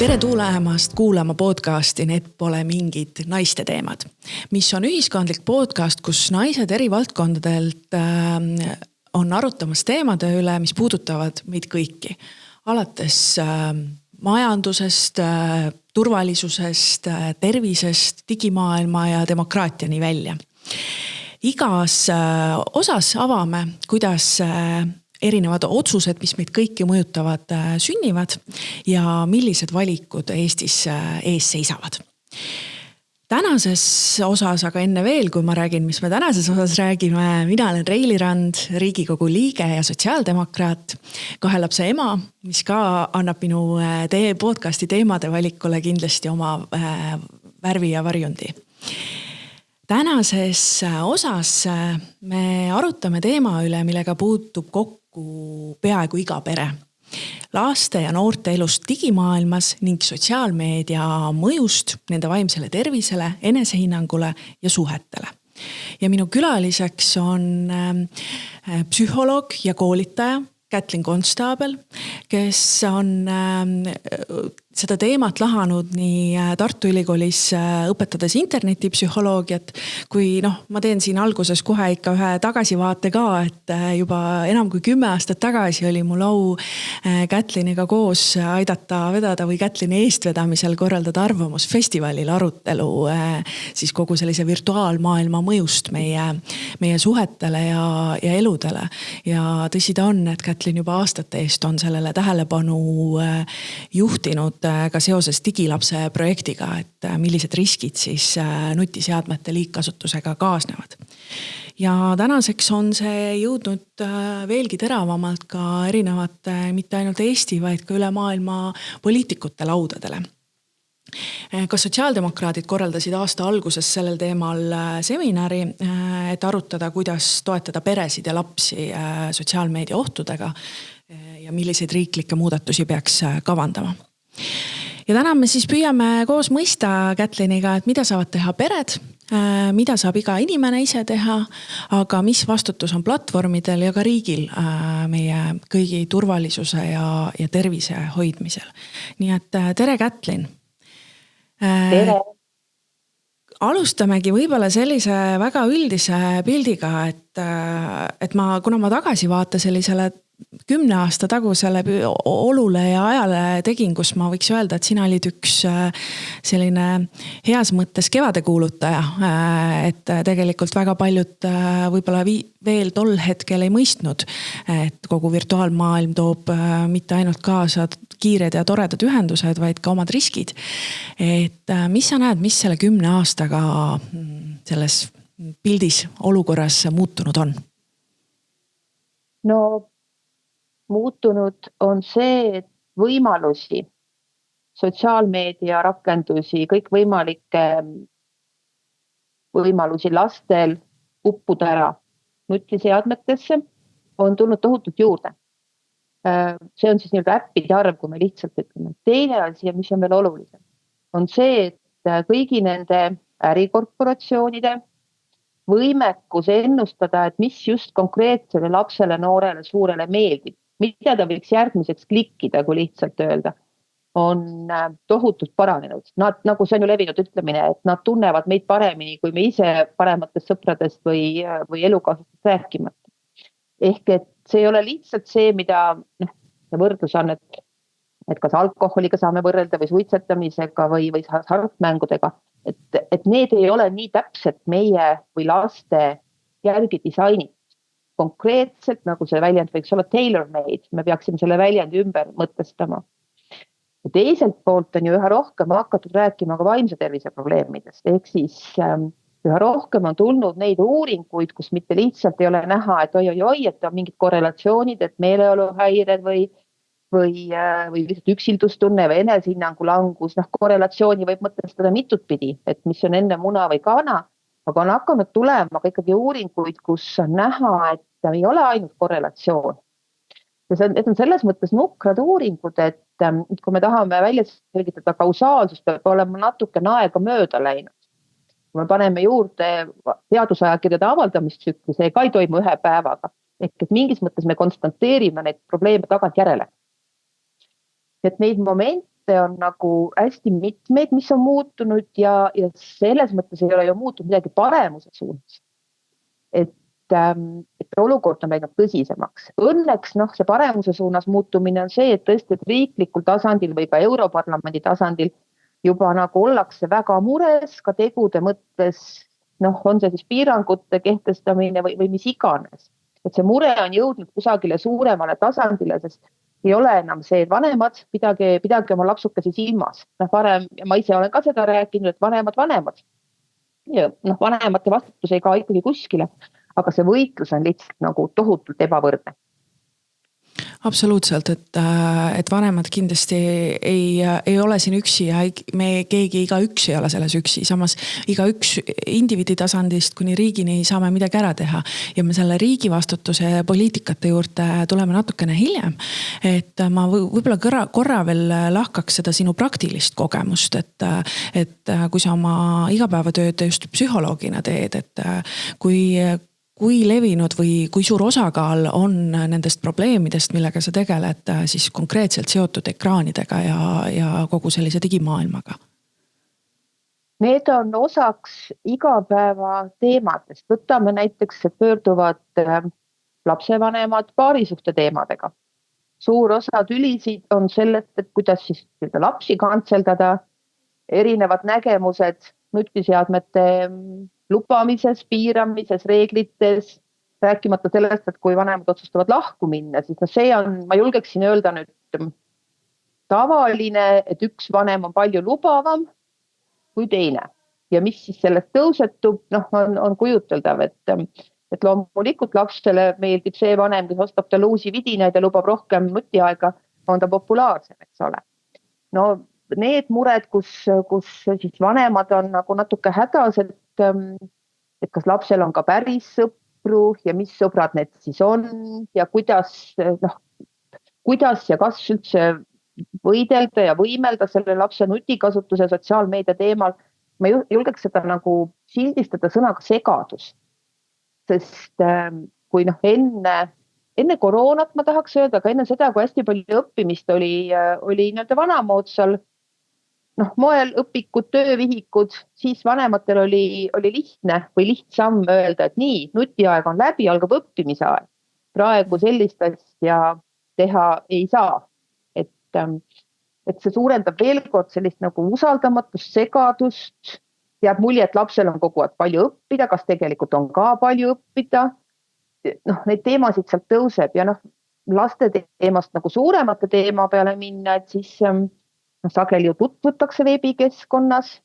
Tere tulemast kuulama podcasti Need pole mingid naiste teemad, mis on ühiskondlik podcast, kus naised eri valdkondadelt on arutamas teemade üle, mis puudutavad meid kõiki. Alates majandusest, turvalisusest, tervisest, digimaailma ja demokraatiani välja. Igas osas avame, kuidas erinevad otsused, mis meid kõiki mõjutavad, sünnivad ja millised valikud Eestis ees seisavad. Tänases osas, aga enne veel, kui ma räägin, mis me tänases osas räägime, mina olen Reili Rand, Riigikogu liige ja sotsiaaldemokraat, 2 lapse ema, mis ka annab minu podcasti teemade valikule kindlasti oma värvi ja varjundi. Tänases osas me arutame teema üle, millega puutub kokku peaaegu iga pere. Laste ja noorte elust digimaailmas ning sotsiaalmeedia mõjust nende vaimsele tervisele, enesehinnangule ja suhetele. Ja minu külaliseks on psühholoog ja koolitaja Kätlin Konstaabel, kes on seda teemat lahanud nii Tartu Ülikoolis õpetades internetipsühholoogiat, kui ma teen siin alguses kohe ikka ühe tagasivaate ka, et juba enam kui 10 aastat tagasi oli mul au Kätliniga koos aidata vedada või Kätlini eestvedamisel korraldada arvamusfestivalil arutelu siis kogu sellise virtuaalmaailma mõjust meie suhetele ja eludele. Ja tõsi ta on, et Kätlin juba aastate eest on sellele tähelepanu juhtinud ka seoses digilapse projektiga, et millised riskid siis nutiseadmete liigkasutusega kaasnevad. Ja tänaseks on see jõudnud veelgi teravamalt ka erinevate, mitte ainult Eesti, vaid ka üle maailma poliitikute laudadele. Ka sotsiaaldemokraadid korraldasid aasta alguses sellel teemal seminari, et arutada, kuidas toetada peresid ja lapsi sotsiaalmeedia ohtudega ja milliseid riiklikke muudatusi peaks kavandama. Ja täna me siis püüame koos mõista Kätliniga, et mida saavad teha pered, mida saab iga inimene ise teha, aga mis vastutus on platvormidel ja ka riigil meie kõigi turvalisuse ja tervise hoidmisel. Nii et tere Kätlin! Tere! Alustamegi võib-olla sellise väga üldise pildiga, et kuna ma tagasi vaata sellisele 10 aasta tagusele olule ja ajale tegin, kus ma võiks öelda, et sina olid üks selline heas mõttes kevadekuulutaja, et tegelikult väga paljud võib-olla veel tol hetkel ei mõistnud, et kogu virtuaalmaailm toob mitte ainult kaasa kiired ja toredad ühendused, vaid ka omad riskid. Et mis sa näed, mis selle 10 aastaga selles pildis olukorras muutunud on? No muutunud on see, et võimalusi, sotsiaalmeedia rakendusi, kõik võimalikke võimalusi lastel uppuda ära nutiseadmetesse on tulnud tohutult juurde. See on siis äppide arv, kui me lihtsalt ütleme. Teine asi, mis on veel olulisem, on see, et kõigi nende ärikorporatsioonide võimekus ennustada, et mis just konkreetsele lapsele, noorele, suurele meeldib, mida ta võiks järgmiseks klikkida, kui lihtsalt öelda, on tohutult paranenud. Nad, nagu see on ju levinud ütlemine, et nad tunnevad meid paremini, kui me ise parematest sõpradest või elukaaslastest rääkimata. Ehk et see ei ole lihtsalt see, mida võrdlus on, et kas alkoholiga saame võrrelda või suitsetamisega või hartmängudega. Et need ei ole nii täpselt meie või laste järgi disainid. Konkreetselt, nagu see väljend võiks olla tailor-made, me peaksime selle väljendi ümber mõtestama. Ja teiselt poolt on ju üha rohkem hakatud rääkima ka vaimse tervise probleemidest. Ehk siis üha rohkem on tulnud neid uuringuid, kus mitte lihtsalt ei ole näha, et oi, et on mingid korrelatsioonid, et meeleoluhäired või lihtsalt üksildustunne või enesehinnangu langus. Korrelatsiooni võib mõtestada mitut pidi, et mis on enne muna või kana. Aga on hakanud tulema ka ikkagi uuringuid, kus on näha, et ei ole ainult korrelatsioon. Ja need on selles mõttes nukrad uuringud, et kui me tahame välja selgitada kausaalsust, peab olema natuke aega mööda läinud. Kui me paneme juurde teadusajakirjade avaldamistsükli, see ka ei toimu 1 päevaga. Ehk et mingis mõttes me konstanteerime neid probleeme tagant järele. Et neid momente aspekte on nagu hästi mitmeid, mis on muutunud ja selles mõttes ei ole ju muutunud midagi paremuse suunas. Et olukord on läinud tõsisemaks. Õnneks see paremuse suunas muutumine on see, et tõesti et riiklikul tasandil või ka Europarlamendi tasandil juba nagu ollakse väga mures ka tegude mõttes, on see siis piirangute kehtestamine või mis iganes. Et see mure on jõudnud kusagile suuremale tasandile, sest ei ole enam see, et vanemad pidage oma lapsukesi silmas. Varem, ja ma ise olen ka seda rääkinud, et vanemad. Ja vanemate vastutus ei ka ikkagi kuskile, aga see võitlus on lihtsalt nagu tohutult ebavõrdne. Absoluutselt, et vanemad kindlasti ei ole siin üksi ja me keegi igaüks ei ole selles üksi. Samas igaüks indiviidi tasandist kuni riigini saame midagi ära teha ja me selle riigi vastutuse poliitikate juurde tuleme natukene hiljem. Et ma võib-olla korra veel lahkaks seda sinu praktilist kogemust, et kui sa oma igapäevatööd just psühholoogina teed, et kui levinud või kui suur osakaal on nendest probleemidest, millega sa tegeled siis konkreetselt seotud ekraanidega ja kogu sellise digimaailmaga? Need on osaks igapäeva teemadest. Võtame näiteks, et pöörduvad lapsevanemad paarisuhte teemadega. Suur osa tülisid on sellest, et kuidas siis lapsi kantseldada, erinevad nägemused nutiseadmete lubamises, piiramises, reeglites, rääkimata sellest, et kui vanemad otsustavad lahku minna, siis see on, ma julgeksin öelda nüüd tavaline, et üks vanem on palju lubavam kui teine. Ja mis siis sellest tõusetub, on kujuteldav, et loomulikult lapsele meeldib see vanem, kes ostab talle uusi vidinaid ja lubab rohkem nutiaega, on ta populaarsem, eks ole. Need mured, kus siis vanemad on nagu natuke hädas, et kas lapsel on ka päris sõpru ja mis sõbrad need siis on ja kuidas ja kas üldse võidelda ja võimelda selle lapse nutikasutuse sotsiaalmeedia teemal. Ma julgeks seda nagu sildistada sõnaga segadus, sest kui enne koroonat ma tahaks öelda, aga enne seda, kui hästi palju õppimist oli vanamoodsal moel õpikud, töövihikud, siis vanematel oli lihtne või lihtsam öelda, et nii, nutiaeg on läbi, algab õppimise aeg. Praegu sellist asja teha ei saa. Et see suurendab veel kord sellist nagu usaldamatust, segadust, jääb mulje, et lapsel on kogu aeg palju õppida, kas tegelikult on ka palju õppida. Neid teemasid sealt tõuseb ja laste teemast nagu suuremate teema peale minna, et siis sageli ju tutvutakse veebikeskkonnas,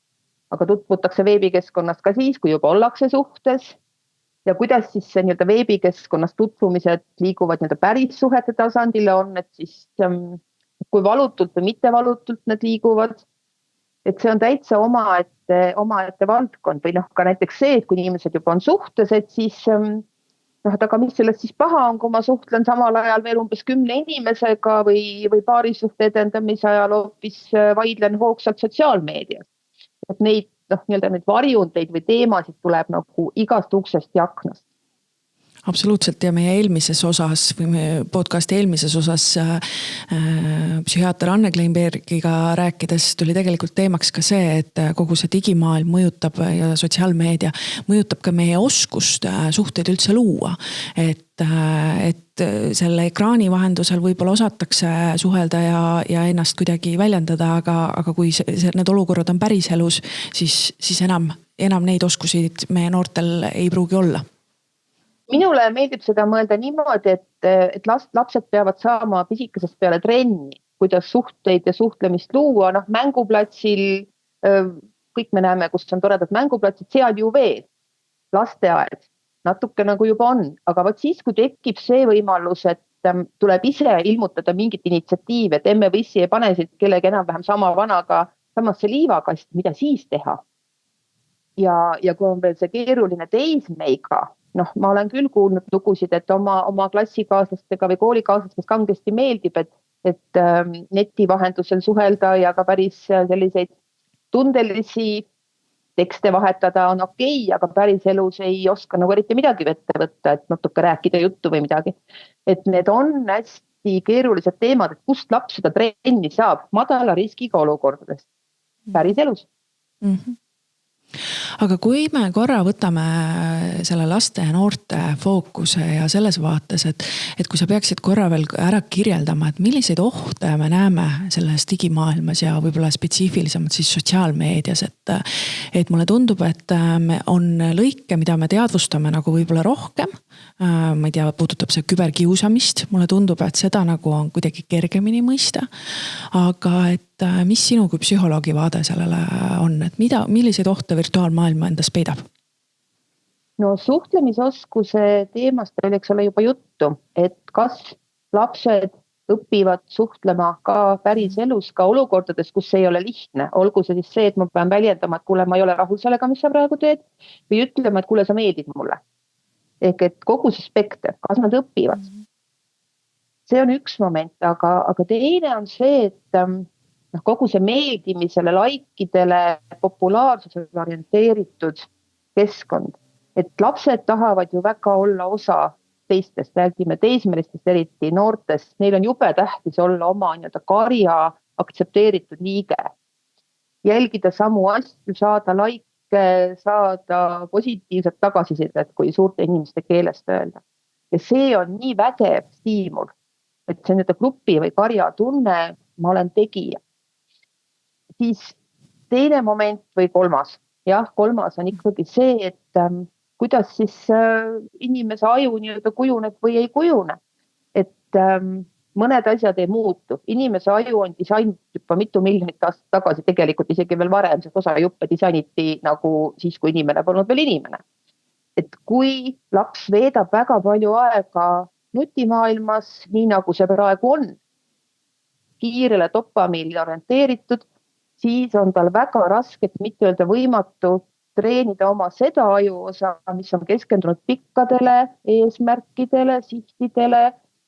aga tutvutakse veebikeskkonnas ka siis, kui juba ollakse suhtes ja kuidas siis see veebikeskkonnas tutvumised liiguvad päris suhete tasandile on, et siis kui valutult või mitte valutult need liiguvad, et see on täitsa omaette valdkond või ka näiteks see, et kui inimesed juba on suhtes, et siis aga mis sellest siis paha on, kui ma suhtlen samal ajal veel umbes 10 inimesega või paarisuhte edendamise ajal hoopis vaidlen hoogsalt sotsiaalmeedias. Et neid varjundeid või teemasid tuleb nagu igast uksest ja aknast. Absoluutselt ja meie eelmises osas või meie podcasti eelmises osas psühhiaater Anne Kleinbergiga rääkides tuli tegelikult teemaks ka see, et kogu see digimaailm mõjutab ja sotsiaalmeedia mõjutab ka meie oskust suhteid üldse luua. Et selle ekraani vahendusel võib-olla osatakse suhelda ja ennast kuidagi väljendada, aga kui need olukorrad on päris elus, siis enam neid oskusid meie noortel ei pruugi olla. Minule meeldib seda mõelda niimoodi, et lapsed peavad saama pisikesest peale trenni, kuidas suhteid ja suhtlemist luua. Mänguplatsil, kõik me näeme, kus on toredad mänguplatsid, seal ju veel lasteaed natuke nagu juba on. Aga vaat siis, kui tekib see võimalus, et tuleb ise ilmutada mingit initsiatiivi, et emme või issi ei pane siit kellegi enam-vähem sama vanaga samasse liivakast, mida siis teha. Ja kui on veel see keeruline teismeiga, ma olen küll kuulnud lugusid, et oma klassikaaslastega või koolikaaslastest kangesti meeldib, et neti vahendusel suhelda ja ka päris selliseid tundelisi tekste vahetada on okei, aga päris elus ei oska nagu eriti midagi ette võtta, et natuke rääkida juttu või midagi. Et need on hästi keerulised teemad, et kust laps seda trenni saab madala riskiga olukordades, päris elus. Aga kui me korra võtame selle laste ja noorte fookuse ja selles vaates, et kui sa peaksid korra veel ära kirjeldama, et milliseid ohte me näeme selles digimaailmas ja võib-olla spetsiifilisemalt siis sotsiaalmeedias, et mulle tundub, et on lõike, mida me teadvustame nagu võib-olla rohkem. Ma ei tea, puudutab see küberkiusamist, mulle tundub, et seda nagu on kuidagi kergemini mõista. Aga et mis sinu kui psühholoogi vaade sellele on, et milliseid ohte virtuaalmaailma endas peidab? No suhtlemisoskuse teemast oli, eks ole, juba juttu, et kas lapsed õpivad suhtlema ka päris elus, ka olukordades, kus see ei ole lihtne. Olgu see siis see, et ma pean väljendama, et kuule, ma ei ole rahul sellega, mis sa praegu teed, või ütlema, et kuule, sa meeldid mulle. Ehk et kogu see spekter, kas nad õpivad. See on üks moment, aga teine on see, et kogu see meeldimisele, laikidele, populaarsusele orienteeritud keskkond. Et lapsed tahavad ju väga olla osa teistest, räägime teismelistest, eriti noortest. Neil on jube tähtis olla oma karja aktsepteeritud liige. Jälgida samu asju, saada laike, saada positiivset tagasisidet, kui suurte inimeste keelest öelda. Ja see on nii vägev stiimul, et see on grupi või karja tunne, ma olen tegija. Siis teine moment või kolmas. Jah, kolmas on ikkagi see, et kuidas siis inimese aju kujuneb või ei kujune. Et mõned asjad ei muutu. Inimese aju on disainitud juba mitu miljonit aastat tagasi, tegelikult isegi veel varem, sest osa juppe disainiti nagu siis, kui inimene polnud veel inimene. Et kui laps veedab väga palju aega nutimaailmas, nii nagu see praegu on, kiirele dopamiinile orienteeritud, siis on tal väga raske, mitte öelda võimatu, treenida oma seda ajuosa, mis on keskendunud pikkadele eesmärkidele, sihtidele,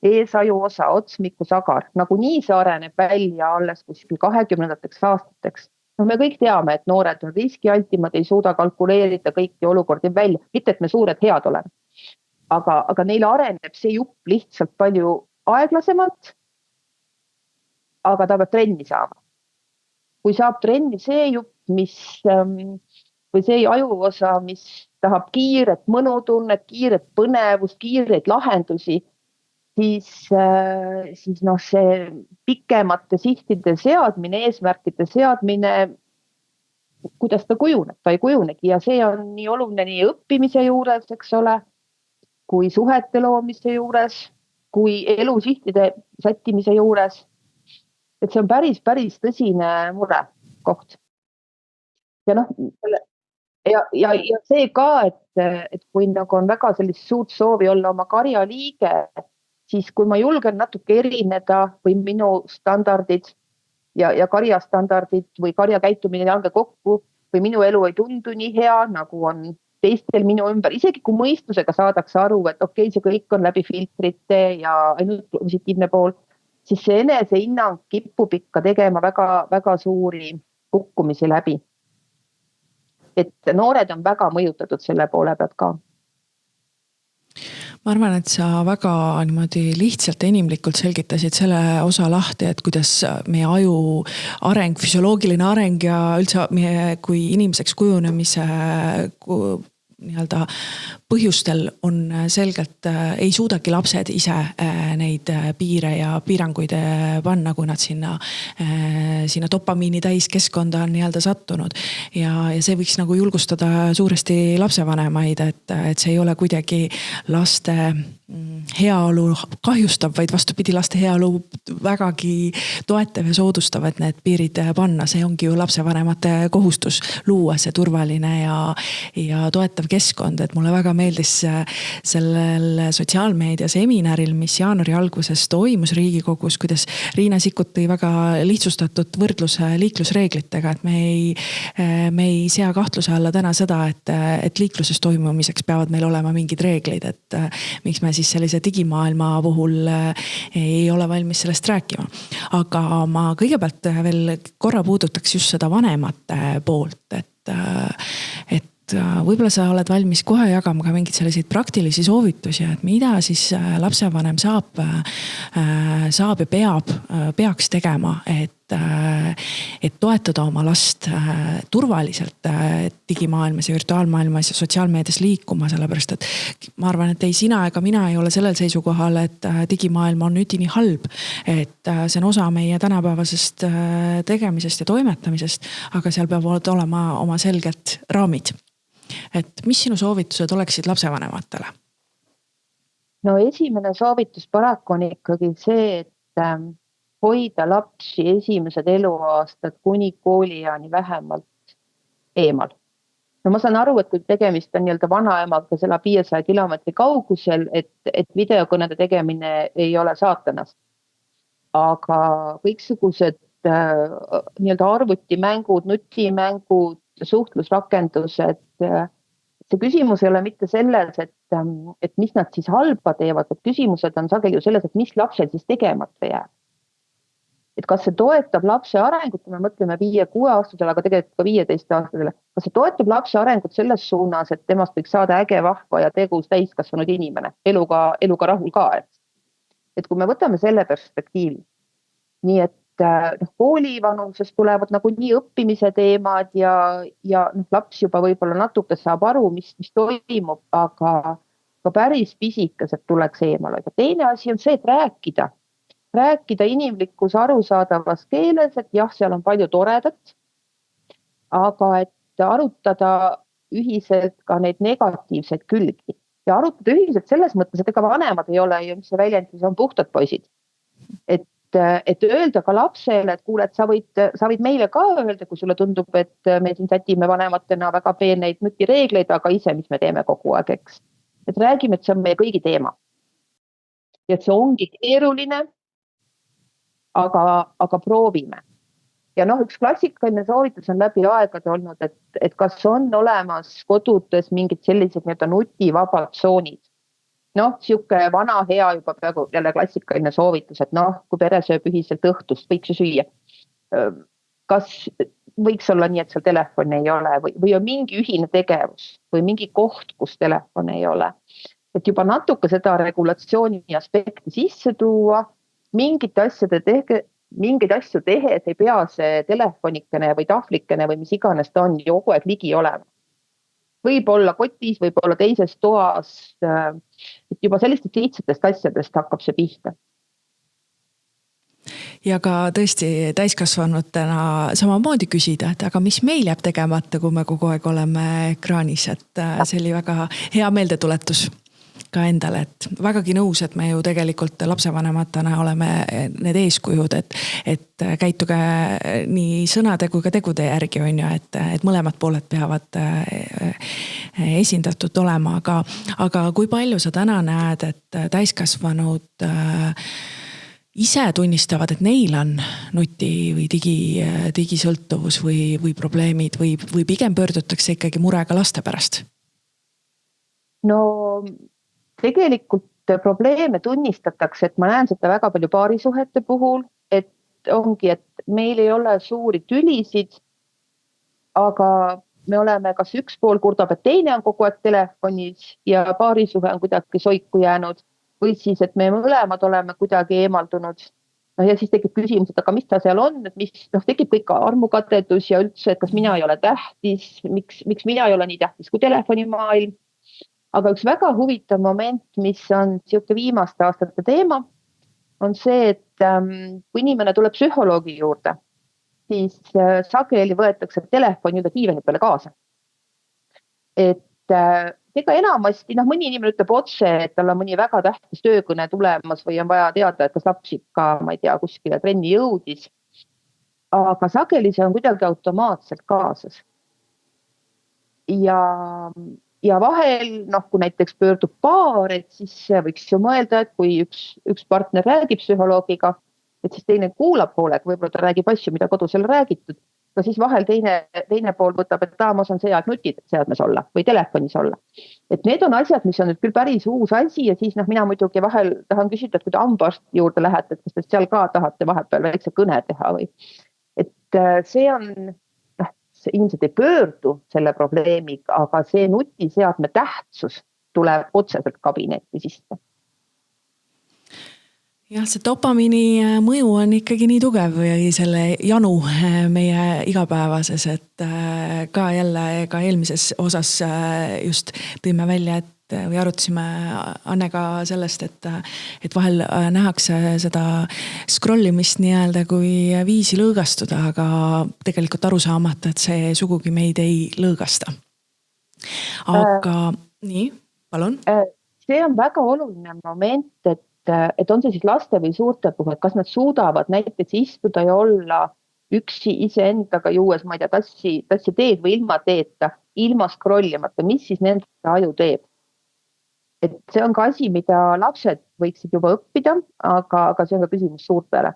eesajuosa, otsmikusagar. Nagu nii see areneb välja alles kuskil 20. aastateks. No me kõik teame, et noored on riskialtimad, ei suuda kalkuleerida kõiki olukordi välja. Mitte, et me suured head oleme. Aga neil areneb see jupp lihtsalt palju aeglasemalt, aga ta peab trenni saama. Kui saab trenni see jupp, või see ajuosa, mis tahab kiiret mõnutunnet, kiiret põnevust, kiireid lahendusi, siis see pikemate sihtide seadmine, eesmärkide seadmine, kuidas ta kujuneb, ta ei kujunegi. Ja see on nii oluline nii õppimise juures, eks ole, kui suhete loomise juures, kui elusihtide sättimise juures. Et see on päris tõsine mure koht. Ja see ka, et kui nagu on väga sellist suurt soovi olla oma karja liige, siis kui ma julgen natuke erineda või minu standardid ja karja standardid või karja käitumine ei lange kokku või minu elu ei tundu nii hea, nagu on teistel minu ümber, isegi kui mõistusega saadakse aru, et okei, see kõik on läbi filtrite ja ainult positiivne pool, siis see enesehinnang kipub ikka tegema väga, väga suuri kukkumisi läbi. Et noored on väga mõjutatud selle poole pealt ka. Ma arvan, et sa väga niimoodi lihtsalt ja inimlikult selgitasid selle osa lahti, et kuidas meie aju areng, füsioloogiline areng ja üldse meie kui inimeseks kujunemise põhjustel on selgelt, ei suudagi lapsed ise neid piire ja piiranguid panna, kui nad sinna dopamiini täis keskkonda on sattunud. Ja see võiks nagu julgustada suuresti lapsevanemaid, et see ei ole kuidagi laste heaolu kahjustab, vaid vastupidi, laste heaolu vägagi toetav ja soodustav, et need piirid panna. See ongi ju lapsevanemate kohustus luua see turvaline ja toetav keskkond, et mulle väga meeldis sellel sotsiaalmeedia seminaril, mis jaanuari alguses toimus Riigikogus, kuidas Riina Sikkut tõi väga lihtsustatud võrdluse liiklusreeglitega, et me ei sea kahtluse alla täna seda, et liikluses toimumiseks peavad meil olema mingid reeglid, et miks me siis sellise digimaailma puhul ei ole valmis sellest rääkima. Aga ma kõigepealt veel korra puudutaks just seda vanemate poolt, et võib-olla sa oled valmis kohe jagama ka mingeid selliseid praktilisi soovitusi, et mida siis lapsevanem saab ja peaks tegema, et toetada oma last turvaliselt digimaailmas ja virtuaalmaailmas ja sotsiaalmeedias liikuma, sellepärast et ma arvan, et ei sina ega mina ei ole sellel seisukohal, et digimaailm on üdini halb, et see on osa meie tänapäevasest tegemisest ja toimetamisest, aga seal peavad olema oma selged raamid. Et mis sinu soovitused oleksid lapsevanematele? No esimene soovitus paraku on ikkagi see, et hoida lapsi esimesed eluaastad kuni kooliajani vähemalt eemal. No ma saan aru, et kui tegemist on nii-öelda vanaemaga, kes elab 500 kilomeetri kaugusel, et videokõnede tegemine ei ole saatanast. Aga kõiksugused nii-öelda arvutimängud, nutimängud, suhtlusrakendused, see küsimus ei ole mitte selles, et mis nad siis halba teevad, et küsimused on sageli ju selles, et mis lapsel siis tegemata jääb. Et kas see toetab lapse arengut, kui me mõtleme 5-6 aastasele, aga tegelikult ka 15 aastasele, kas see toetab lapse arengut selles suunas, et temast võiks saada äge, vahva ja tegus täiskasvanud inimene, eluga rahul ka. Et kui me võtame selle perspektiivi, nii et koolivanuses tulevad nagu nii õppimise teemad ja laps juba võib-olla natuke saab aru, mis toimub, aga ka päris pisikesed tuleks eemale. Teine asi on see, et rääkida inimlikus arusaadavas keeles, et jah, seal on palju toredat, aga et arutada ühiselt ka neid negatiivseid külgi. Ja arutada ühiselt selles mõttes, et ega vanemad ei ole ju, mis see väljendus on, puhtad poisid. Et öelda ka lapsele, et kuule, et sa võid meile ka öelda, kui sulle tundub, et me siin sätime vanematena väga peeneid nutireegleid, aga ise, mis me teeme kogu aeg, eks. Et räägime, et see on meie kõigi teema. Ja et see ongi keeruline, aga proovime. Ja üks klassikaline soovitus on läbi aegade olnud, et kas on olemas kodudes mingid sellised nutivabad tsoonid. Siuke vana hea juba peaaegu jälle klassikaline soovitus, et kui pere sööb ühiselt õhtust, võiks ju süüa. Kas võiks olla nii, et seal telefoni ei ole või on mingi ühine tegevus või mingi koht, kus telefon ei ole. Et juba natuke seda regulatsiooni aspekti sisse tuua, mingeid asju tehes ei pea see telefonikene või tahvlikene või mis iganes ta on kogu aeg ligi olema. Võib olla kotis, võib olla teises toas, et juba sellistest lihtsatest asjadest hakkab see pihta. Ja ka tõesti täiskasvanutena samamoodi küsida, et aga mis meil jääb tegemata, kui me kogu aeg oleme ekraanis, et see oli väga hea meeldetuletus ka endale, et vägagi nõus, et me ju tegelikult lapsevanematena oleme need eeskujud, et käituge nii sõnade kui ka tegude järgi on ju, et mõlemad pooled peavad esindatud olema, aga kui palju sa täna näed, et täiskasvanud ise tunnistavad, et neil on nuti või digisõltuvus või probleemid või pigem pöördutakse ikkagi murega laste pärast? Tegelikult probleeme tunnistatakse, et ma näen seda väga palju paarisuhete puhul, et ongi, et meil ei ole suuri tülisid, aga me oleme kas üks pool kurdab, et teine on kogu aeg telefonis ja paarisuhe on kuidagi soiku jäänud või siis, et me mõlemad oleme kuidagi eemaldunud. Ja siis tekib küsimus, et aga mis ta seal on, et tekib kõik armukatedus ja üldse, et kas mina ei ole tähtis, miks mina ei ole nii tähtis kui telefonimaailm. Aga üks väga huvitav moment, mis on viimaste aastate teema, on see, et kui inimene tuleb psühholoogi juurde, siis sageli võetakse telefon diivani peale kaasa. Et ega enamasti, mõni inimene ütleb otse, et tal on mõni väga tähtis töökõne tulemas või on vaja teada, et kas laps ikka, ma ei tea, kuskile trenni jõudis. Aga sageli see on kuidagi automaatselt kaasas. Ja vahel, kui näiteks pöördub paar, et siis võiks ju mõelda, et kui üks partner räägib psühholoogiga, et siis teine kuulab hoolega, võib-olla ta räägib asju, mida kodusel räägitud, aga siis vahel teine pool võtab, et ma saan see aeg nutiseadmes olla või telefonis olla. Et need on asjad, mis on nüüd küll päris uus asi ja siis mina muidugi vahel tahan küsida, et kui te hambaarsti juurde lähete, et kas te seal ka tahate vahepeal väikse kõne teha või. Et see on inimesed ei pöördu selle probleemiga, aga see nutiseadme tähtsus tuleb otseselt kabinetti sisse. Jah, see dopamiini mõju on ikkagi nii tugev või selle janu meie igapäevases, et ka jälle ka eelmises osas just tõime välja, et või arutasime Annega sellest, et vahel nähakse seda scrollimist nii-öelda kui viisi lõõgastuda, aga tegelikult aru saamata, et see sugugi meid ei lõõgasta. Aga nii, palun. See on väga oluline moment, et on see siis laste või suurte puhul, et kas nad suudavad näiteks istuda ja olla üksi iseendaga juues, ma ei tea, tassi teed või ilma teeta, ilma scrollimata, mis siis nende aju teeb. Et see on ka asi, mida lapsed võiksid juba õppida, aga see on ka küsimus suurtele.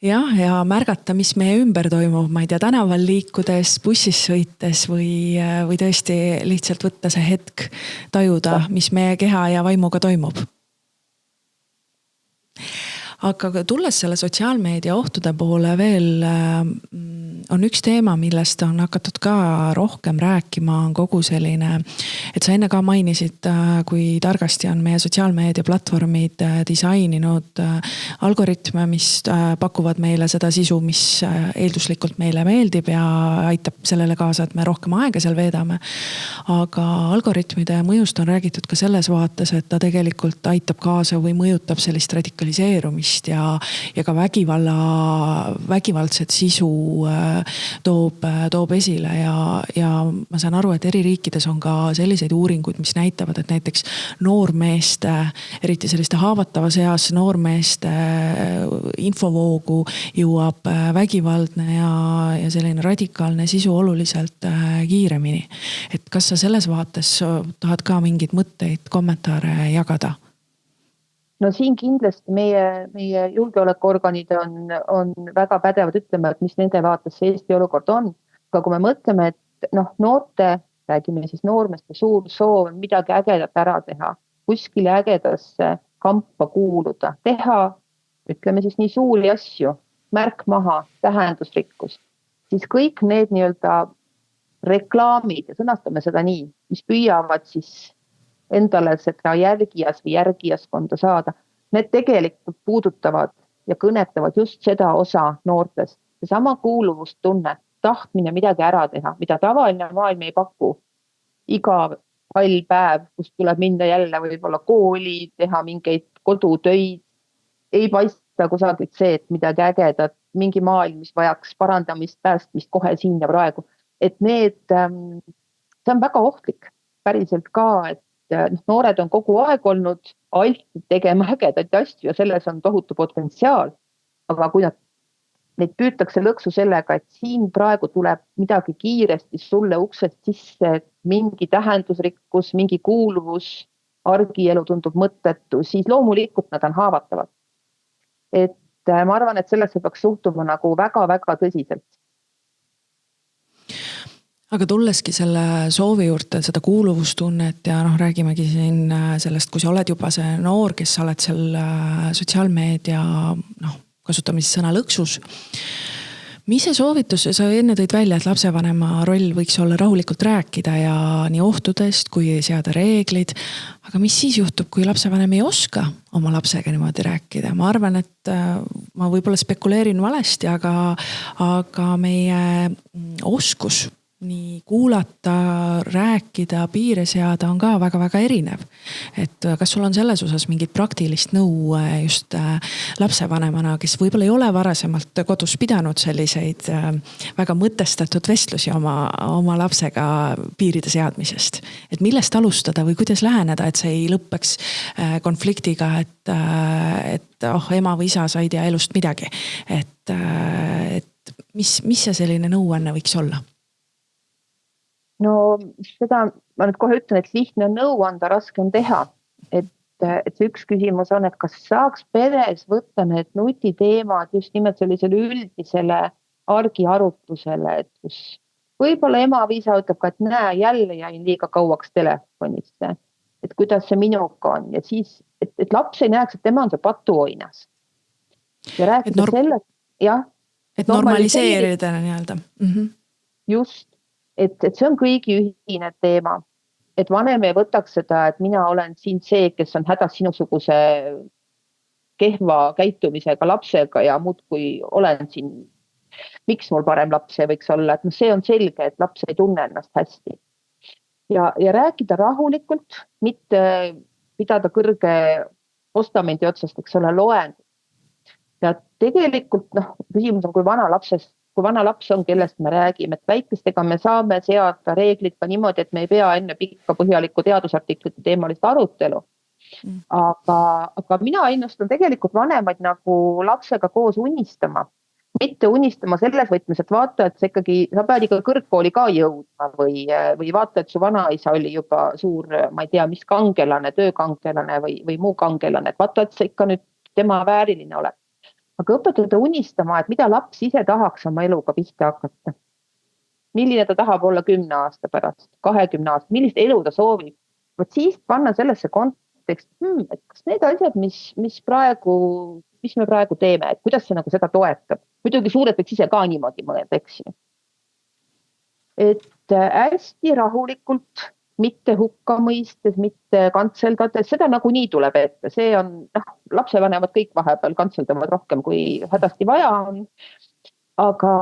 Jah, ja märgata, mis meie ümber toimub, ma ei tea, tänaval liikudes, bussis sõites või tõesti lihtsalt võtta see hetk tajuda, mis meie keha ja vaimuga toimub. Aga tulles selle sotsiaalmeedia ohtude poole veel, on üks teema, millest on hakatud ka rohkem rääkima, on kogu selline, et sa enne ka mainisid, kui targasti on meie sotsiaalmeedia platvormid disaininud algoritme, mis pakuvad meile seda sisu, mis eelduslikult meile meeldib ja aitab sellele kaasa, et me rohkem aega seal veedame. Aga algoritmide mõjust on räägitud ka selles vaates, et ta tegelikult aitab kaasa või mõjutab sellist radikaliseerumist ja ka vägivaldset sisu toob esile ja ma saan aru, et eri riikides on ka selliseid uuringuid, mis näitavad, et näiteks noormeeste, eriti selliste haavatavas eas noormeeste infovoogu jõuab vägivaldne ja selline radikaalne sisu oluliselt kiiremini. Et kas sa selles vaates tahad ka mingeid mõtteid, kommentaare jagada? No siin kindlasti meie julgeolekuorganid on väga pädevad ütlema, et mis nende vaates see Eesti olukord on. Aga kui me mõtleme, et noorte, räägime siis noormeste suur soov on midagi ägedat ära teha, kuskile ägedasse kampa kuuluda, teha, ütleme siis nii suuri asju, märk maha, tähendusrikkus, siis kõik need nii-öelda reklaamid ja sõnastame seda nii, mis püüavad siis endale seda järgijas või järgijaskonda saada. Need tegelikult puudutavad ja kõnetavad just seda osa noortest. See sama kuuluvustunne, tahtmine midagi ära teha, mida tavaline maailm ei paku. Iga hall päev, kus tuleb minna jälle võib-olla kooli, teha mingeid kodutöid. Ei paista kusagilt see, et midagi ägedat, mingi maailm, mis vajaks parandamist, päästmist kohe siin ja praegu. Et see on väga ohtlik päriselt ka, et noored on kogu aeg olnud altid tegema ägedat asju ja selles on tohutu potentsiaal. Aga kui neid püütakse lõksu sellega, et siin praegu tuleb midagi kiiresti sulle uksest sisse, mingi tähendusrikkus, mingi kuuluvus, argielu tundub mõttetu, siis loomulikult nad on haavatavad. Et ma arvan, et sellesse peaks suhtuma nagu väga-väga tõsiselt. Aga tulleski selle soovi juurde, seda kuuluvustunnet ja räägimegi siin sellest, kui sa oled juba see noor, kes sa oled seal sotsiaalmeedia, kasutame siis sõna lõksus. Mis see soovitus, sa enne tõid välja, et lapsevanema roll võiks olla rahulikult rääkida ja nii ohtudest kui seada reeglid. Aga mis siis juhtub, kui lapsevanem ei oska oma lapsega niimoodi rääkida? Ma arvan, et ma võib-olla spekuleerin valesti, aga meie oskus nii kuulata, rääkida, piire seada on ka väga-väga erinev. Et kas sul on selles osas mingit praktilist nõu just lapsevanemana, kes võib-olla ei ole varasemalt kodus pidanud selliseid väga mõtestatud vestlusi oma lapsega piiride seadmisest? Et millest alustada või kuidas läheneda, et see ei lõppeks konfliktiga, et ema või isa sa ei tea elust midagi. Et mis see selline nõuanne võiks olla? No seda ma nüüd kohe ütlen, et lihtne on nõu anda, raske on teha. Et see üks küsimus on, et kas saaks peres võtta need nutiteemad just nimelt sellisele üldisele argiarutusele, et kus võib-olla ema või isa ütleb ka, et näe, jälle jäin liiga kauaks telefonisse. Et kuidas see minuga on ja siis, et laps ei näeks, et tema on see patuoinas. Ja rääkida sellest, jah. et normaliseerida nii-öelda. Just, et see on kõigi ühine teema, et vanem ei võtaks seda, et mina olen siin see, kes on hädas sinusuguse kehva käitumisega lapsega ja muudkui olen siin, miks mul parem laps ei võiks olla, et see on selge, et laps ei tunne ennast hästi. Ja rääkida rahulikult, mitte pidada kõrge postamendi otsast, eks ole, loeng. Ja tegelikult küsimus on, kui vana laps on, kellest me räägime, et väikestega me saame seada reeglid ka niimoodi, et me ei pea enne pikka põhjalikku teadusartiklite teemalist arutelu. Aga mina ennustan tegelikult vanemaid nagu lapsega koos unistama. Mitte unistama selles võtmes, et vaata, et sa pead ikka kõrgkooli ka jõudma või vaata, et su vanaisa oli juba suur, ma ei tea, mis kangelane, töökangelane või muu kangelane, et vaata, et sa ikka nüüd tema vääriline oled. Aga õpetada unistama, et mida laps ise tahaks oma eluga pihta hakata. Milline ta tahab olla 10 aasta pärast, 20 aasta, millist elu ta soovib. Võt siis panna sellesse kontekst, et kas need asjad, mis me praegu teeme, et kuidas see nagu seda toetab. Muidugi suured võiks ise ka niimoodi mõelda, eks ju. Et hästi rahulikult, mitte hukka mõistes, mitte kantseldades, seda nagu nii tuleb ette. See on, lapsevanemad kõik vahepeal kantseldavad rohkem, kui hädasti vaja on. Aga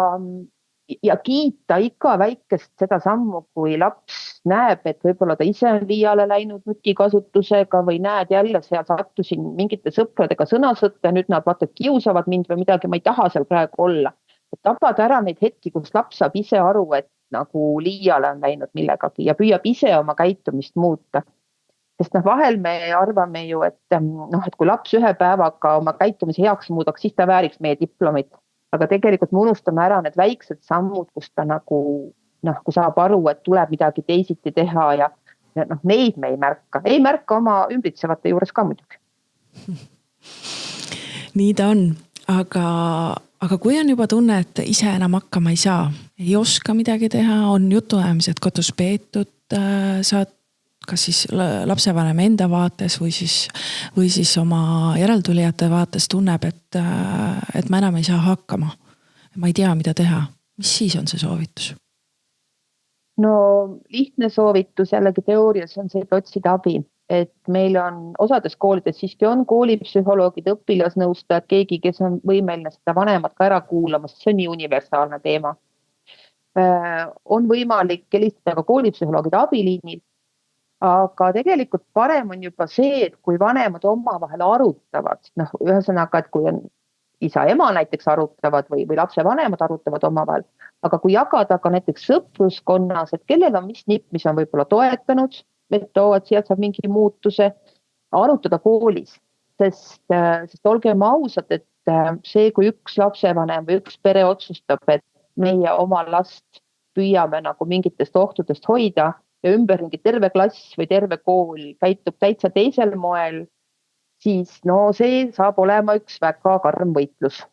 ja kiita iga väikest seda sammu, kui laps näeb, et võib-olla ta ise on liiale läinud nutikasutusega või näed jälle seal sattusin mingite sõpradega sõnasõtta ja nüüd nad vaata kiusavad mind või midagi, ma ei taha seal praegu olla. Et tabada ära neid hetki, kus laps saab ise aru, et nagu liiale on läinud millegagi ja püüab ise oma käitumist muuta. Sest vahel me arvame ju, et kui laps ühe päevaga oma käitumise heaks muudaks, siis ta vääriks meie diplomit. Aga tegelikult me unustame ära need väiksed sammud, kus ta nagu, kui saab aru, et tuleb midagi teisiti teha ja neid me ei märka oma ümbritsevate juures ka muidugi. Nii ta on, aga kui on juba tunne, et ise enam hakkama ei saa, ei oska midagi teha, on jutuajamised kodus peetud, saad kas siis lapsevanem enda vaates või siis oma järeltulijate vaates tunneb, et ma enam ei saa hakkama. Ma ei tea, mida teha. Mis siis on see soovitus? No lihtne soovitus jällegi teoorias on see, et otsida abi. Et meil on osades koolides siiski on koolipsühholoogid, õpilasnõustajad, keegi, kes on võimeline seda vanemat ka ära kuulama, see on nii universaalne teema. On võimalik helistada ka koolipsühholoogide abiliinil. Aga tegelikult parem on juba see, et kui vanemad omavahel arutavad, ühesõnaga, et kui on isa-ema näiteks arutavad või lapse vanemad arutavad omavahel, aga kui jagada ka näiteks sõpruskonnas, et kellel on mis nipp, mis on võib-olla toetanud, et sealt saab mingi muutuse, arutada koolis, sest olgem ausad, et see, kui üks lapsevanem või üks pere otsustab, et meie oma last püüame nagu mingitest ohtudest hoida, ja ümberringi terve klass või terve kool käitub täitsa teisel moel, siis see saab olema üks väga karm võitlus.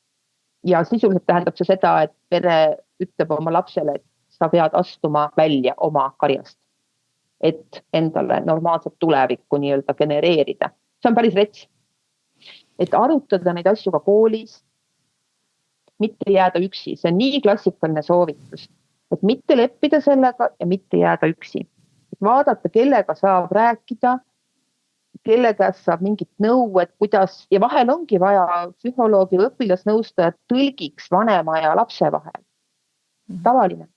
Ja sisuliselt tähendab see seda, et pere ütleb oma lapsele, et sa pead astuma välja oma karjast, et endale normaalset tulevikku nii-öelda genereerida. See on päris rets. Et arutada neid asju ka koolis, mitte jääda üksi. See on nii klassikaline soovitus, et mitte leppida sellega ja mitte jääda üksi. Vaadata, kellega saab rääkida, kelle käest saab mingit nõu, et kuidas, ja vahel ongi vaja psühholoogi või õpilasnõustajat tõlgiks vanema ja lapse vahel. Tavaline.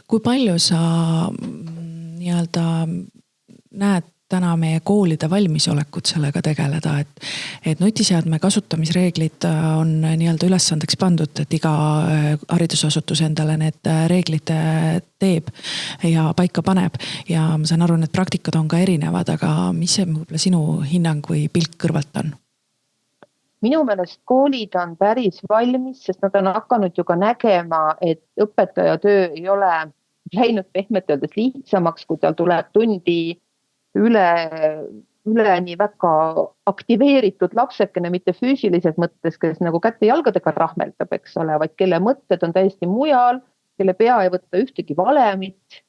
Kui palju sa nii-öelda näed täna meie koolide valmisolekut sellega tegeleda, et nutiseadme kasutamisreeglid on nii-öelda ülesandeks pandud, et iga haridusasutus endale need reeglid teeb ja paika paneb ja ma saan aru, need praktikad on ka erinevad, aga mis see võib-olla sinu hinnang või pilk kõrvalt on? Minu meelest koolid on päris valmis, sest nad on hakanud ju ka nägema, et õpetaja töö ei ole läinud pehmelt öeldes lihtsamaks, kui tal tuleb tundi üle nii väga aktiveeritud lapsekene, mitte füüsilises mõttes, kes nagu kätte jalgadega rahmeldab, eks ole, vaid kelle mõtted on täiesti mujal, kelle pea ei võtta ühtegi valemit,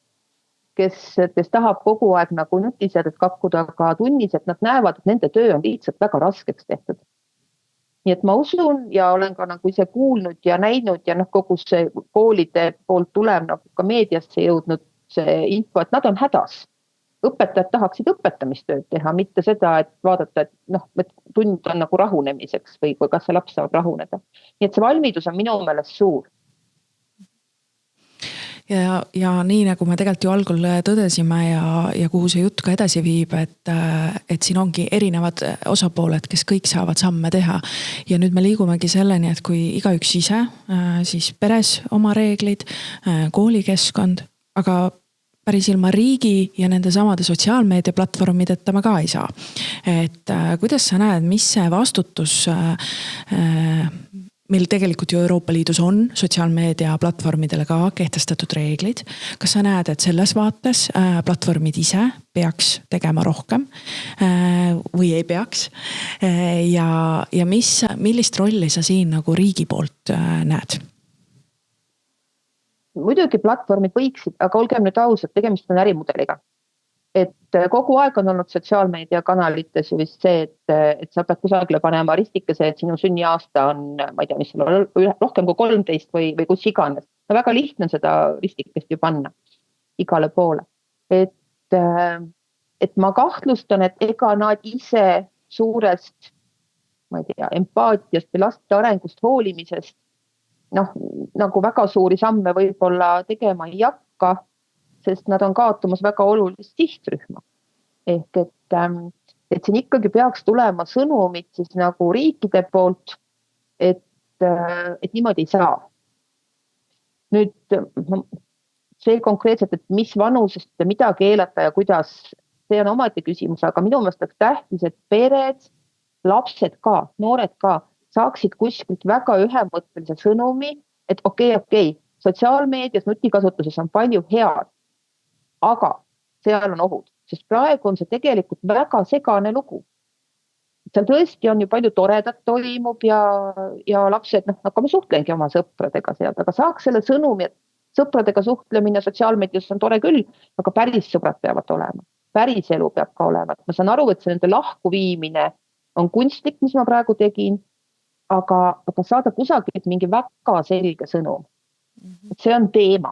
kes tahab kogu aeg nagu nutiseadet kakkuda ka tunnis, et nad näevad, et nende töö on lihtsalt väga raskeks tehtud. nii et ma usun ja olen ka nagu ise kuulnud ja näinud ja kogu see koolide poolt tulev nagu ka meediasse jõudnud see info, et nad on hädas. Õpetajad tahaksid õpetamistööd teha, mitte seda, et vaadata, et tund on nagu rahunemiseks või kas see laps saab rahuneda. Nii et see valmidus on minu meelest suur. Ja nii nagu me tegelikult ju algul tõdesime ja kuhu see jutt ka edasi viib, et siin ongi erinevad osapooled, kes kõik saavad samme teha. Ja nüüd me liigumegi selleni, et kui igaüks ise, siis peres oma reeglid, koolikeskkond, aga päris ilma riigi ja nende samade sotsiaalmeedia platvormideta ma ka ei saa. Et kuidas sa näed, mis see vastutus meil tegelikult ju Euroopa Liidus on sotsiaalmeedia platvormidele ka kehtestatud reeglid. Kas sa näed, et selles vaates platvormid ise peaks tegema rohkem või ei peaks? Ja millist rolli sa siin nagu riigi poolt näed? Muidugi platvormid võiksid, aga olgem nüüd ausad, tegemist on ärimudeliga. Et kogu aeg on olnud sotsiaalmeedia kanalites ju vist see, et sa pead kusagile panema ristikese, et sinu sünniaasta on, ma ei tea, mis on rohkem kui 13 või kus iganes. No väga lihtne on seda ristikest ju panna igale poole. Et ma kahtlustan, et ega nad ise suurest, ma ei tea, empaatiast või laste arengust hoolimisest nagu väga suuri samme võib-olla tegema ei hakka, sest nad on kaotumas väga olulist sihtrühma. Ehk et siin ikkagi peaks tulema sõnumid siis nagu riikide poolt, et niimoodi ei saa. Nüüd see konkreetselt, et mis vanusest mida keelata ja kuidas, see on omaette küsimus, aga minu meelest oleks tähtis, et pered, lapsed ka, noored ka saaksid kuskilt väga ühemõttelise sõnumi, et okei, sotsiaalmeedias nutikasutuses on palju head, aga seal on ohud, sest praegu on see tegelikult väga segane lugu. Seal tõesti on ju palju toredat toimub ja lapsed, aga ma suhtlengi oma sõpradega sealt, aga saaks selle sõnumi, et sõpradega suhtlemine sotsiaalmeedias on tore küll, aga päris sõbrad peavad olema. Päris elu peab ka olema. Ma saan aru, et see nende lahku viimine on kunstlik, mis ma praegu tegin, aga saada kusagilt mingi väga selge sõnum. Et see on teema.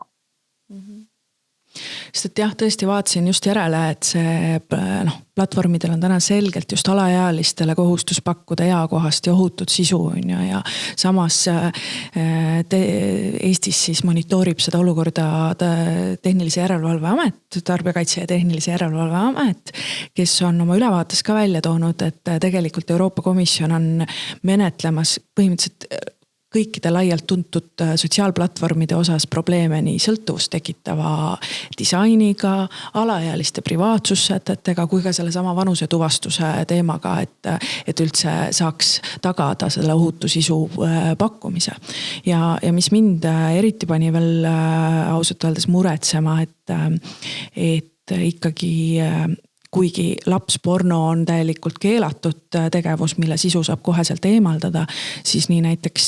Sest et jah, tõesti vaatasin just järele, et see platvormidel on täna selgelt just alaealistele kohustus pakkuda eakohast ja ohutut sisu. Ja samas Eestis siis monitoorib seda olukorda Tehnilise Järelevalve Amet, Tarbijakaitse ja Tehnilise Järelevalve Amet, kes on oma ülevaates ka välja toonud, et tegelikult Euroopa Komisjon on menetlemas põhimõtteliselt kõikide laialt tuntud sotsiaalplatvormide osas probleeme nii sõltuvust tekitava disainiga, alaealiste privaatsussätetega kui ka selle sama vanusetuvastuse teemaga, et üldse saaks tagada selle ohutu sisu pakkumise. Ja mis mind eriti pani veel ausalt öeldes muretsema, et ikkagi kuigi lapsporno on täielikult keelatud tegevus, mille sisu saab koheselt eemaldada, siis nii näiteks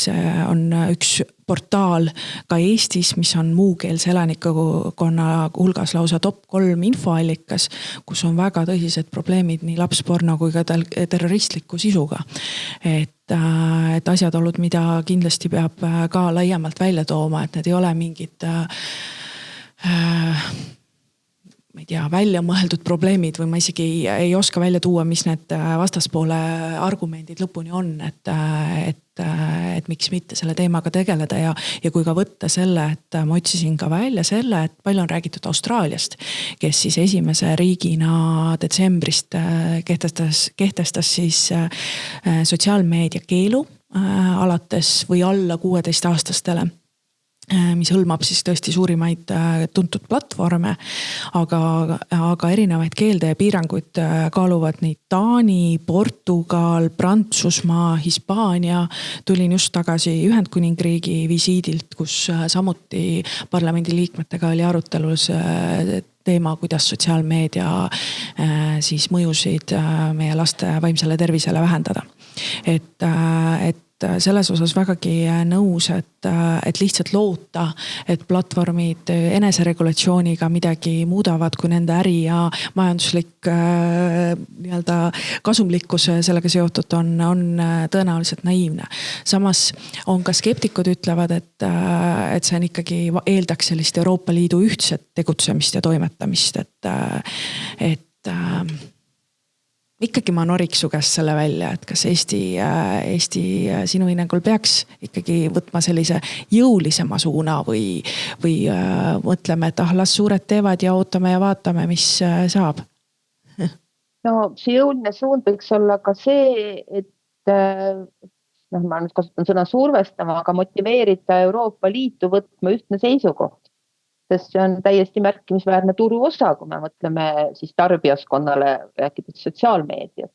on üks portaal ka Eestis, mis on muukeelse elanikkonna hulgas lausa top 3 infoallikas, kus on väga tõsised probleemid nii lapsporno kui ka terroristliku sisuga. Et asjaolud, mida kindlasti peab ka laiemalt välja tooma, et need ei ole mingid ma ei tea, välja mõeldud probleemid või ma isegi ei oska välja tuua, mis need vastaspoole argumendid lõpuni on, et miks mitte selle teemaga tegeleda ja kui ka võtta selle, et ma otsisin ka välja selle, et palju on räägitud Austraaliast, kes siis esimese riigina detsembrist kehtestas siis sotsiaalmeedia keelu alates või alla 16-aastastele, mis hõlmab siis tõesti suurimaid tuntud platvorme, aga erinevaid keelde ja piiranguid kaaluvad neid Taani, Portugal, Prantsusmaa, Hispaania. Tulin just tagasi Ühendkuningriigi visiidilt, kus samuti parlamendi liikmetega oli arutelus teema, kuidas sotsiaalmeedia siis mõjusid meie laste vaimsele tervisele vähendada. Et selles osas vägagi nõus, et lihtsalt loota, et platvormid eneseregulatsiooniga midagi muudavad, kui nende äri ja majanduslik nii-öelda kasumlikkus sellega seotud on tõenäoliselt naiivne. Samas on ka skeptikud ütlevad, et see on ikkagi eeldaks sellist Euroopa Liidu ühtset tegutsemist ja toimetamist, et ikkagi ma noriks su käest selle välja, et kas Eesti sinu hinnangul peaks ikkagi võtma sellise jõulisema suuna või mõtleme, et las suured teevad ja ootame ja vaatame, mis saab? No see jõuline suund võiks olla ka see, et ma nüüd kasutan sõna survestama, aga motiveerida Euroopa Liitu võtma ühtne seisukoht. Sest see on täiesti märkimisväärne turu osa, kui me mõtleme siis tarbijaskonnale, rääkides sotsiaalmeediat.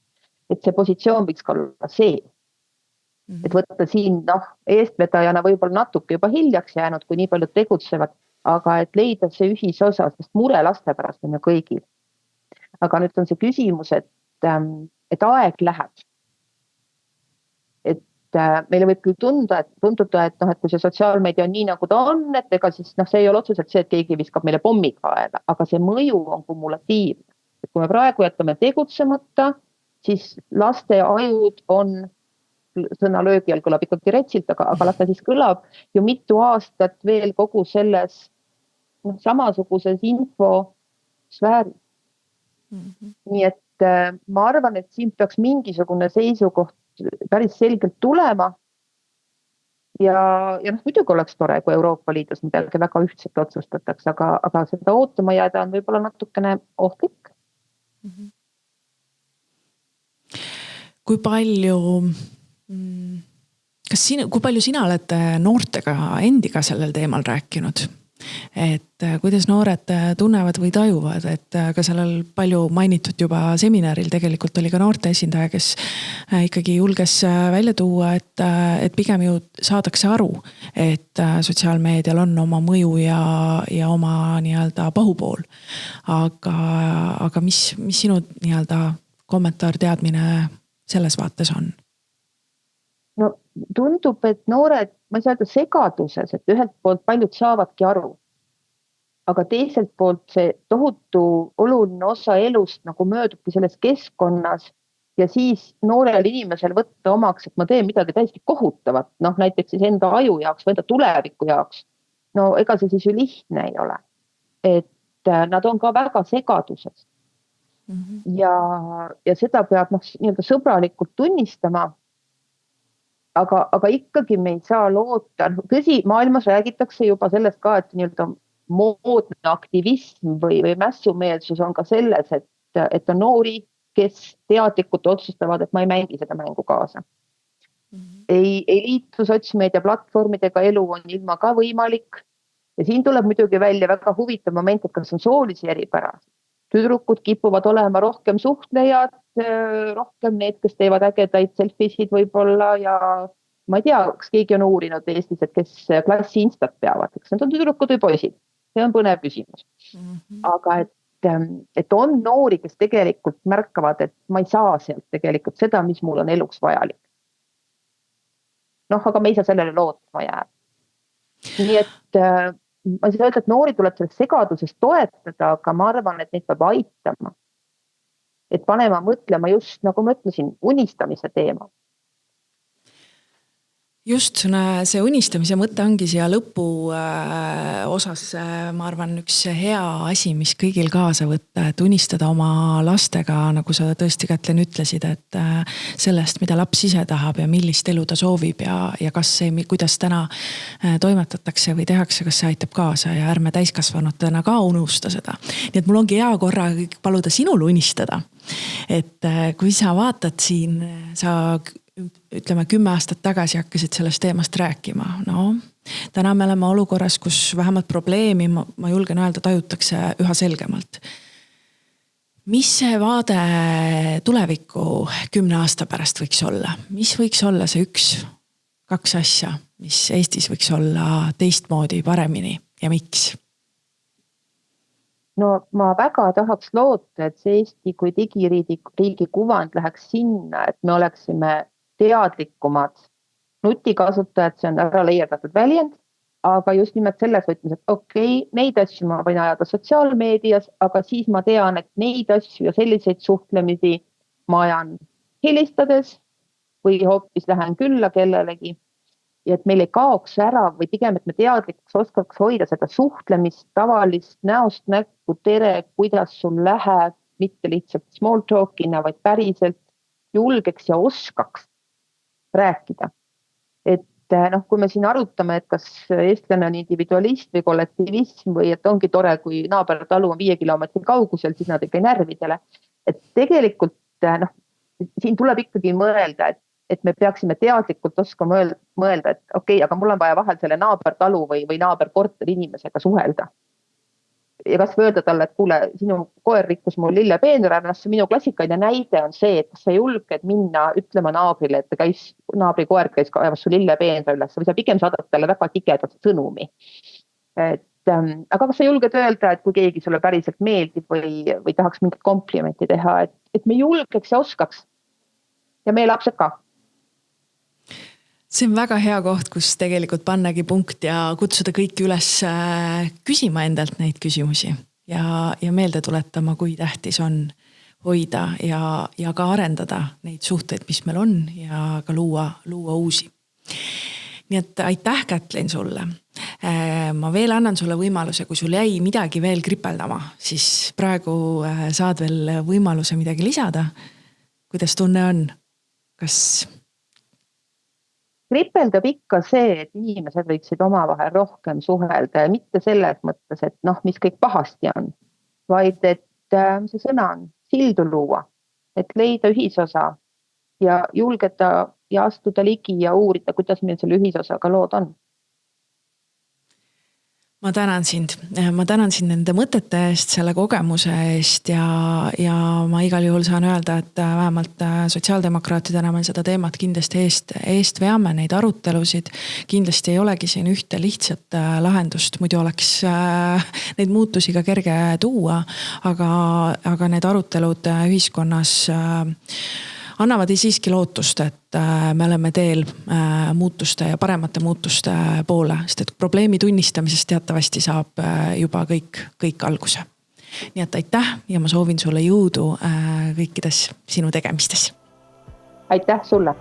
Et see positsioon võiks olla see, et võtta siin eestvedajana võib-olla natuke juba hiljaks jäänud, kui nii palju tegutsevad, aga et leida see ühisosa, sest mure laste pärast on ju kõigil. Aga nüüd on see küsimus, et aeg läheb. Meile võib küll tunduda, et kui see sotsiaalmeedia on nii, nagu ta on, et ega siis see ei ole otseselt see, et keegi viskab meile pommi kaela, aga see mõju on kumulatiivne. Et kui me praegu jätame tegutsemata, siis laste ajud on, sõna löögi all kõlab ikkagi retsilt, aga las ta siis kõlab ju mitu aastat veel kogu selles samasuguses infosfääris. Nii et ma arvan, et siin peaks mingisugune seisukoht päris selgelt tulema ja muidugi oleks tore, kui Euroopa Liidus midagi väga ühtselt otsustatakse, aga seda ootama jääda on võib-olla natukene ohtlik. Kui palju sina oled noortega endiga sellel teemal rääkinud? Et kuidas noored tunnevad või tajuvad, et ka sellel palju mainitud juba seminaril tegelikult oli ka noorte esindaja, kes ikkagi julges välja tuua, et pigem ju saadakse aru, et sotsiaalmeedial on oma mõju ja oma nii-öelda pahupool. Aga mis sinu nii-öelda kommentaar, teadmine selles vaates on? No tundub, et noored, ma ei saa öelda segaduses, et ühelt poolt paljud saavadki aru, aga teiselt poolt see tohutu oluline osa elust nagu möödubki selles keskkonnas ja siis noorel inimesel võtta omaks, et ma teen midagi täiesti kohutavat, näiteks siis enda aju jaoks või enda tuleviku jaoks. No ega see siis ju lihtne ei ole, et nad on ka väga segaduses ja seda peab nii-öelda sõbralikult tunnistama. Aga ikkagi me ei saa loota. Tõsi, maailmas räägitakse juba sellest ka, et nii-öelda moodne aktivism või mässumeelsus on ka selles, et on noori, kes teadlikult otsustavad, et ma ei mängi seda mängu kaasa. Ei liitu sotsmeedia platvormidega, elu on ilma ka võimalik. Ja siin tuleb muidugi välja väga huvitav moment, et kas on soolisi eripärasid. Tüdrukud kipuvad olema rohkem suhtlejad, rohkem need, kes teevad ägedaid selfiesid võib-olla ja ma ei tea, kas keegi on uurinud Eestis, et kes klassi instat peavad, eks need on tüdrukud või poisid. See on põnev küsimus. Aga et on noori, kes tegelikult märkavad, et ma ei saa sealt tegelikult seda, mis mul on eluks vajalik. Aga me ei saa sellele lootma jääb. Nii et ma ei saa öelda, et noori tuleb selles segaduses toetada, aga ma arvan, et neid peab aitama. Et panema mõtlema just, nagu ma ütlesin, unistamise teema. Just, see unistamise mõte ongi siia lõpu osas, ma arvan, üks hea asi, mis kõigil kaasa võtta, et unistada oma lastega, nagu sa tõesti, Kätlin, ütlesid, et sellest, mida laps ise tahab ja millist elu ta soovib ja kas see, kuidas täna toimetatakse või tehakse, kas see aitab kaasa ja ärme täiskasvanutena ka unusta seda. Nii et mul ongi hea korra paluda sinul unistada, et kui sa vaatad siin, sa ütleme 10 aastat tagasi hakkasid sellest teemast rääkima. Täna me oleme olukorras, kus vähemalt probleemi, ma julgen öelda, tajutakse üha selgemalt. Mis see vaade tulevikku 10 aasta pärast võiks olla? Mis võiks olla see 1-2 asja, mis Eestis võiks olla teistmoodi, paremini ja miks? No ma väga tahaks loota, et see Eesti kui digiriigi kuvand läheks sinna, et me oleksime teadlikumad nutikasutajad, see on ära leierdatud väljend, aga just nimelt selles võtmes, et okei, neid asju ma võin ajada sotsiaalmeedias, aga siis ma tean, et neid asju ja selliseid suhtlemisi ma ajan helistades või hoopis lähen külla kellelegi. Ja et meil ei kaoks ära või pigem, et me teadlikuks oskaks hoida seda suhtlemist, tavalist näost näkku, tere, kuidas sul läheb, mitte lihtsalt small talk'ina, vaid päriselt julgeks ja oskaks rääkida. Et kui me siin arutame, et kas eestlane on individualist või kollektivism või et ongi tore, kui naabertalu on 5 kilomeetri kaugusel, siis nad ei käi närvidele. Et tegelikult siin tuleb ikkagi mõelda, et me peaksime teadlikult oskama mõelda, et okei, aga mul on vaja vahel selle naabertalu või naaberkorteri inimesega suhelda. Ja kas öelda talle, et kuule, sinu koer rikkus mul lillepeenra, minu klassikaline näide on see, et kas sa julged minna ütlema naabrile, et naabri koer käis kaevas su lillepeenra üles või sa pigem saadad talle väga tigedat sõnumi. Aga kas sa julged öelda, et kui keegi sulle päriselt meeldib või tahaks mingit komplimenti teha, et me julgeks ja oskaks ja meie lapsed ka. See on väga hea koht, kus tegelikult pannagi punkt ja kutsuda kõiki üles küsima endalt neid küsimusi ja meelde tuletama, kui tähtis on hoida ja ka arendada neid suhteid, mis meil on ja ka luua uusi. Nii et aitäh, Kätlin, sulle. Ma veel annan sulle võimaluse, kui sul jäi midagi veel kripeldama, siis praegu saad veel võimaluse midagi lisada. Kuidas tunne on? Kas... Kripeldab ikka see, et inimesed võiksid omavahel rohkem suhelda ja mitte selles mõttes, et mis kõik pahasti on, vaid et see sõna on sildu luua, et leida ühisosa ja julgeda ja astuda ligi ja uurida, kuidas meil selle ühisosaga lood on. Ma tänan sind nende mõtete eest, selle kogemuse eest ja ma igal juhul saan öelda, et vähemalt sotsiaaldemokraatidena me seda teemat kindlasti eest veame, neid arutelusid. Kindlasti ei olegi siin ühte lihtsat lahendust, muidu oleks neid muutusi ka kerge tuua, aga need arutelud ühiskonnas annavad siiski lootust, et me oleme teel muutuste ja paremate muutuste poole, sest et probleemi tunnistamisest teatavasti saab juba kõik alguse. Nii et aitäh ja ma soovin sulle jõudu kõikides sinu tegemistes. Aitäh sulle!